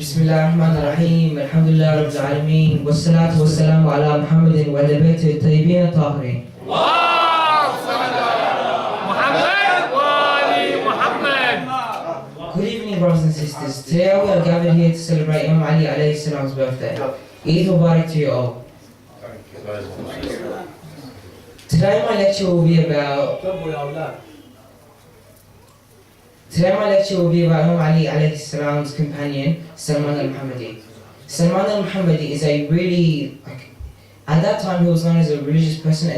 بسم الله الرحمن الرحيم الحمد لله رب العالمين والصلاة والسلام على محمد وعلى بيته الطيبين الطاهرين. Good evening, brothers and sisters. Today we are gathered here to celebrate Imam Ali alayhi salam's birthday. Eid Mubarak to you all. Today my lecture will be about Imam Ali alayhi salam's companion, Salman al-Muhammadi. Salman al-Muhammadi is a really, at that time he was known as a religious person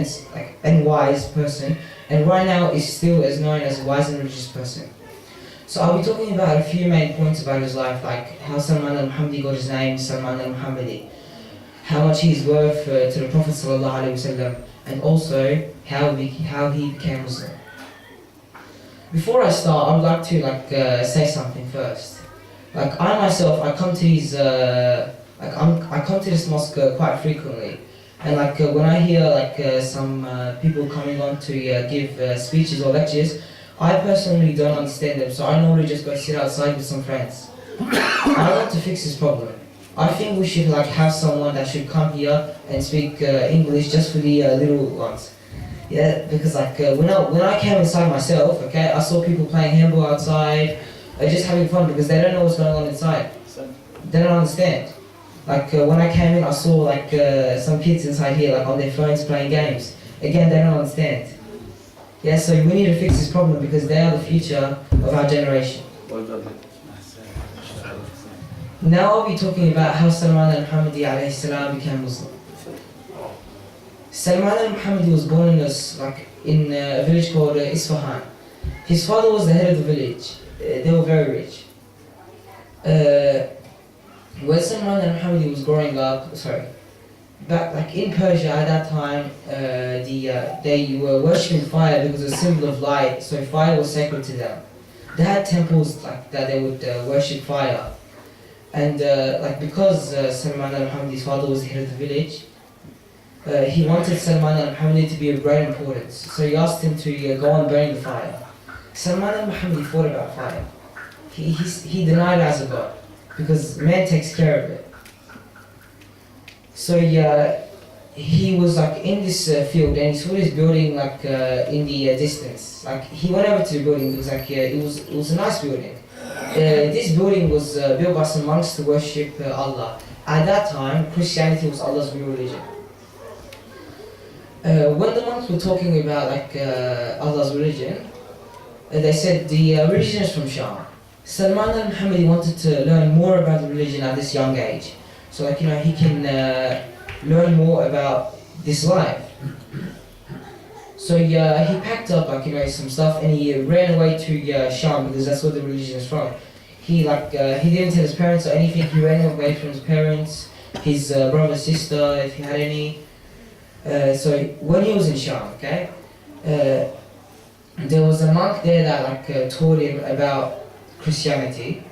and wise person, and right now is still as known as a wise and religious person. So I'll be talking about a few main points about his life, like how Salman al-Muhammadi got his name, Salman al-Muhammadi, how much he is worth to the Prophet sallallahu alaihi wasallam, and also how he became Muslim. Before I start, I would like to say something first. I myself, I come to these, I come to this mosque quite frequently, and when I hear some people coming on to give speeches or lectures, I personally don't understand them, so I normally just go sit outside with some friends. I want to fix this problem. I think we should have someone that should come here and speak English just for the little ones. Yeah, because when I came inside myself, okay, I saw people playing handball outside, just having fun because they don't know what's going on inside. They don't understand. When I came in, I saw some kids inside here on their phones playing games. Again, they don't understand. Yeah, so we need to fix this problem because they are the future of our generation. Now I'll be talking about how Salman al-Muhammadi alayhi salam became Muslim. Salman al-Muhammadi was born in a village called Isfahan. His father was the head of the village. They were very rich. When Salman al-Muhammadi was growing up, back in Persia at that time, they were worshipping fire because it was a symbol of light, so fire was sacred to them. They had temples that they would worship fire. And because Salman al-Muhammadi's father was the head of the village, he wanted Salman al-Muhammadi to be of great importance, so he asked him to go on burning the fire. Salman al-Muhammadi thought about fire. He denied it as a god, because man takes care of it. So he was in this field and he saw this building in the distance. He went over to the building because it was a nice building. This building was built by some monks to worship Allah. At that time, Christianity was Allah's real religion. When the monks were talking about Allah's religion, they said the religion is from Sham. Salman al-Muhammadi wanted to learn more about the religion at this young age. So he can learn more about this life. So he packed up some stuff and he ran away to Sham because that's where the religion is from. He didn't tell his parents or anything. He ran away from his parents, his brother, sister, if he had any. So when he was in Sham, there was a monk there that taught him about Christianity.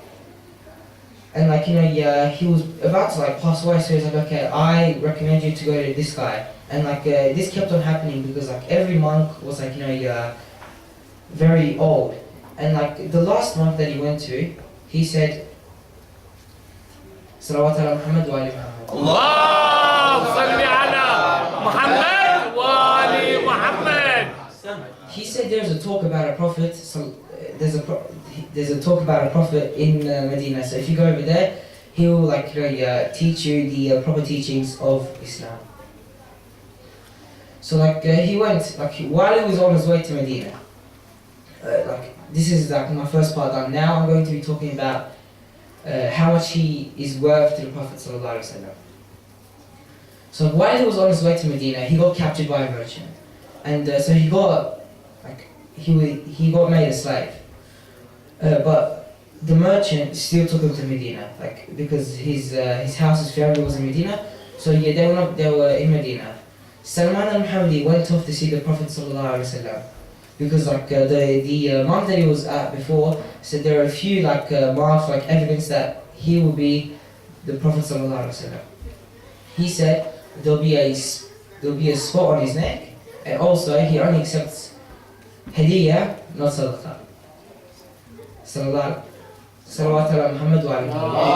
And he was about to pass away, so he was okay, I recommend you to go to this guy. And this kept on happening because every monk was very old. And the last monk that he went to, he said, Salawat ala Muhammad wa ali Muhammad. Allah salli ala Muhammad wa ali Muhammad. He said there's a talk about a prophet, there's a talk about a prophet in Medina, so if you go over there, he will teach you the proper teachings of Islam. So he went, while he was on his way to Medina, this is my first part done. Now I'm going to be talking about how much he is worth to the Prophet sallallahu alaihi wasallam. So while he was on his way to Medina, he got captured by a merchant, and so he got made a slave. But the merchant still took him to Medina, because his house, his family was in Medina. So they were in Medina. Salman al-Muhammadi went off to see the Prophet sallallahu alaihi wasallam, because the monk that he was at before said there are a few marks, evidence that he will be the Prophet sallallahu alaihi wasallam. He said there'll be a spot on his neck, and also he only accepts hadiyah, not sadaqah. Sallallahu صلوات على محمد وعلى محمد.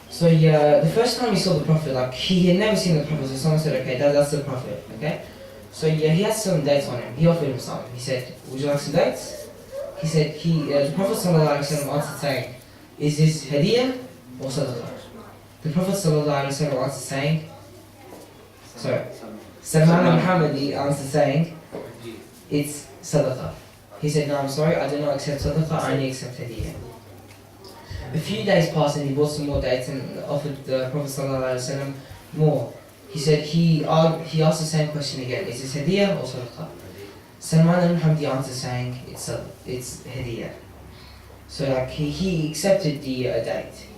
So the first time he saw the Prophet, like he had never seen the Prophet, so someone said, okay, that's the Prophet, okay? So he had some dates on him. He offered him some. He said, would you like some dates? He said, the Prophet ﷺ answered saying, is this hadiyah or sadaqah? The Prophet ﷺ answered saying, Salman al-Muhammadi answered saying, it's sadaqah. He said, no, I'm sorry, I do not accept sadaqah, I only accept hadiyah. A few days passed and he bought some more dates and offered the Prophet ﷺ more. He said, he asked the same question again, is this hadiyah or sadaqah? Salman al-Muhammadi answered saying, it's hadiyah. So like he accepted the date.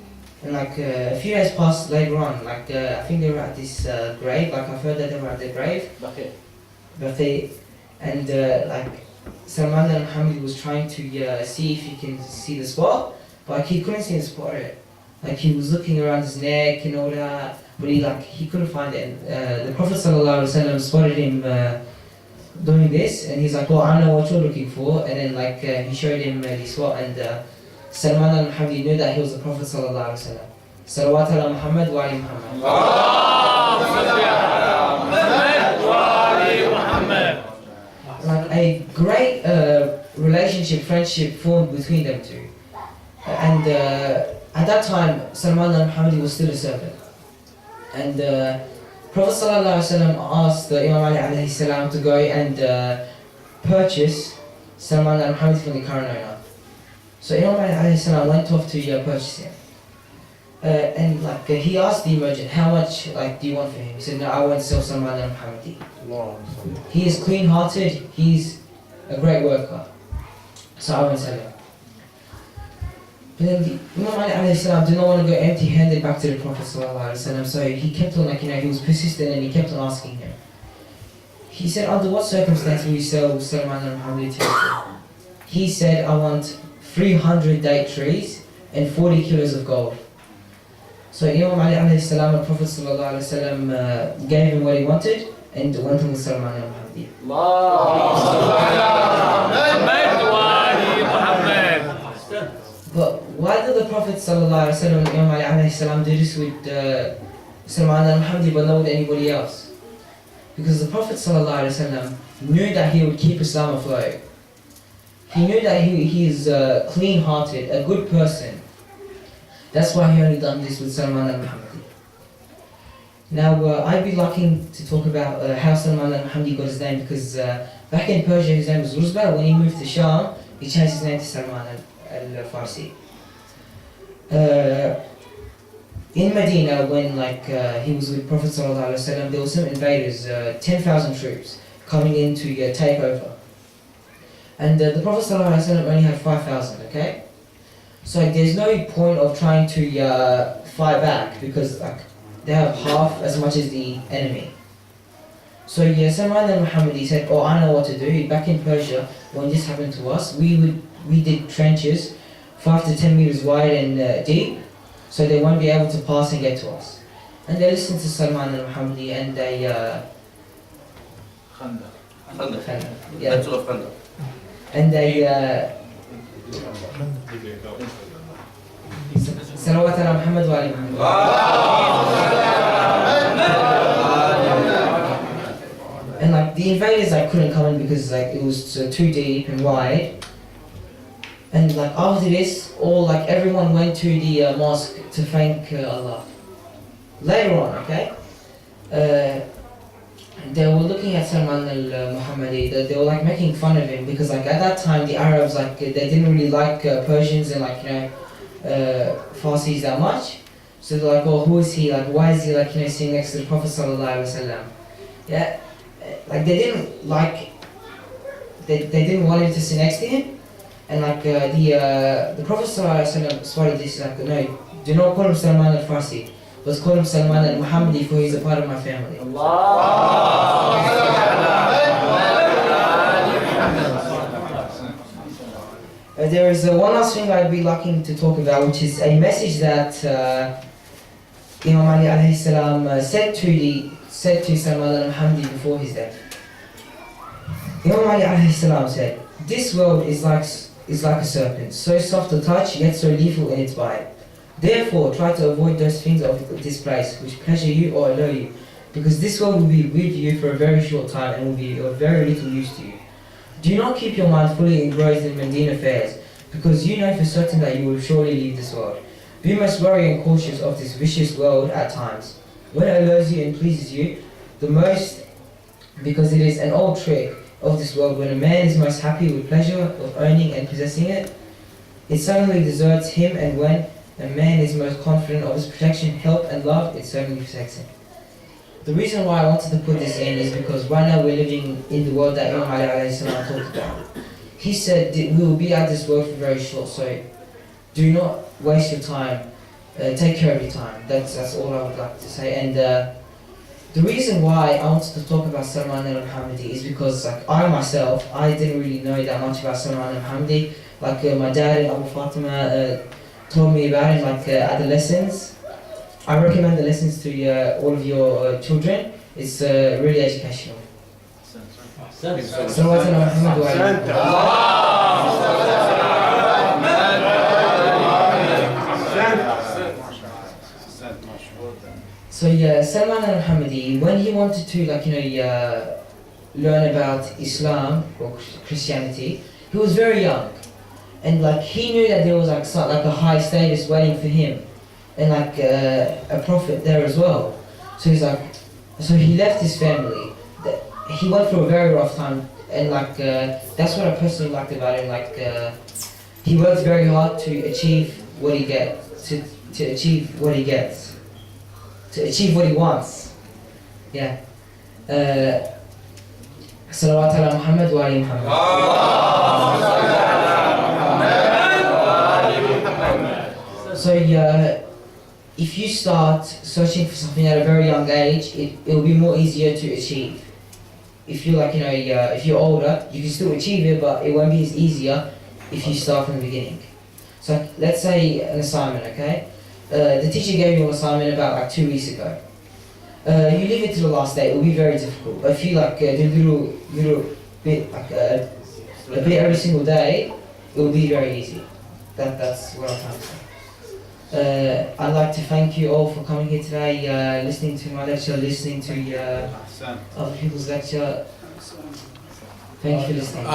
And like a few days passed later on, like I think they were at this grave, like I've heard that they were at the grave. Baqi. And like Salman al-Muhammadi was trying to see if he can see the spot, but like, he couldn't see the spot. Like he was looking around his neck and all that, but he couldn't find it. And the Prophet ﷺ spotted him doing this, and he's like, well, I know what you're looking for. And then like he showed him the spot, and Salman al-Muhammadi knew that he was the Prophet ﷺ. Salawat ala Muhammad wa ali Muhammad. Like a great relationship, friendship formed between them two. And at that time, Salman al-Muhammadi was still a servant. And Prophet ﷺ asked the Imam Ali alayhi to go and purchase Salman al-Muhammadi from the current owner. So Imam Ali alayhi went off to purchase him. And like he asked the merchant, how much like do you want for him? He said, no, I want to sell Salman al-Muhammadi. He is clean-hearted, he's a great worker. So I won't sell him. But then the Imam Ali alayhi did not want to go empty-handed back to the Prophet ﷺ, so he kept on he was persistent and he kept on asking him. He said, under what circumstance will you sell Salman al-Muhammadi to me? He said, I want 300 date trees and 40 kilos of gold. So Imam Ali alayhi the Prophet ﷺ gave him what he wanted and went on with Salman al-Muhammadi. But why did the Prophet ﷺ and Imam Ali alayhi do this with Salman al-Muhammadi but not with anybody else? Because the Prophet ﷺ knew that he would keep Islam afloat. He knew that he is clean-hearted, a good person. That's why he only done this with Salman al-Muhammadi. Now I'd be liking to talk about how Salman al-Muhammadi got his name, because back in Persia his name was Rusba. When he moved to Sham, he changed his name to Salman al-Farsi. In Medina, when he was with Prophet ﷺ, there were some invaders, 10,000 troops, coming in to take over. And the Prophet ﷺ only had 5,000, okay? So there's no point of trying to fight back, because they have half as much as the enemy. So Salman al-Muhammadi said, oh, I know what to do. Back in Persia, when this happened to us, we did trenches 5 to 10 meters wide and deep, so they won't be able to pass and get to us. And they listened to Salman al-Muhammadi and they and they Salawat ala Muhammad wa ali Muhammad. And the invaders couldn't come in because it was too deep and wide. And after this, everyone went to the mosque to thank Allah. Later on, okay, they were looking at Salman al-Muhammadi. They were making fun of him because at that time the Arabs they didn't really like Persians and Farsis that much. So they're like, oh, who is he? Why is he sitting next to the Prophet sallallahu alaihi wasallam? Yeah, they didn't they didn't want him to sit next to him. And the Prophet ﷺ spotted this, no, do not call him Salman al-Farsi, but call him Salman al-Muhammadi, for he's a part of my family. There is one last thing I'd be liking to talk about, which is a message that Imam Ali alayhi salam said to Salman al-Muhammadi before his death. Imam Ali alayhi salam said, "This world is like a serpent, so soft to touch, yet so lethal in its bite. Therefore, try to avoid those things of this place which pleasure you or allure you, because this world will be with you for a very short time and will be of very little use to you. Do not keep your mind fully engrossed in mundane affairs, because you know for certain that you will surely leave this world. Be most wary and cautious of this vicious world at times, when it allures you and pleases you the most, because it is an old trick of this world. When a man is most happy with pleasure of owning and possessing it, it suddenly deserts him, and when a man is most confident of his protection, help and love, it suddenly forsakes him." The reason why I wanted to put this in is because right now we're living in the world that Imam Ali alayhi salam talked about. He said that we will be at this world for very short, so do not waste your time. Take care of your time. That's all I would like to say. And the reason why I wanted to talk about Salman al-Muhammadi is because I myself, I didn't really know that much about Salman al-Muhammadi. My dad and Abu Fatima told me about him adolescents. I recommend the lessons to all of your children. It's really educational. صلوات على محمد So Salman al-Muhammadi, when he wanted to learn about Islam or Christianity, he was very young, and he knew that there was a high status waiting for him, and a prophet there as well. So so he left his family. He went through a very rough time, and that's what I personally liked about him. He worked very hard to achieve what he gets, to achieve what he gets, to achieve what he wants. Yeah. Salawat ala Muhammad wa ali Muhammad. So if you start searching for something at a very young age, it will be more easier to achieve. If you if you're older, you can still achieve it, but it won't be as easier if you start from the beginning. So let's say an assignment, okay? The teacher gave you an assignment about 2 weeks ago. You leave it to the last day, it will be very difficult. But if you do a little bit, a bit every single day, it will be very easy. That's what I'm trying to say. I'd like to thank you all for coming here today, listening to my lecture, listening to other people's lecture. Thank you for listening.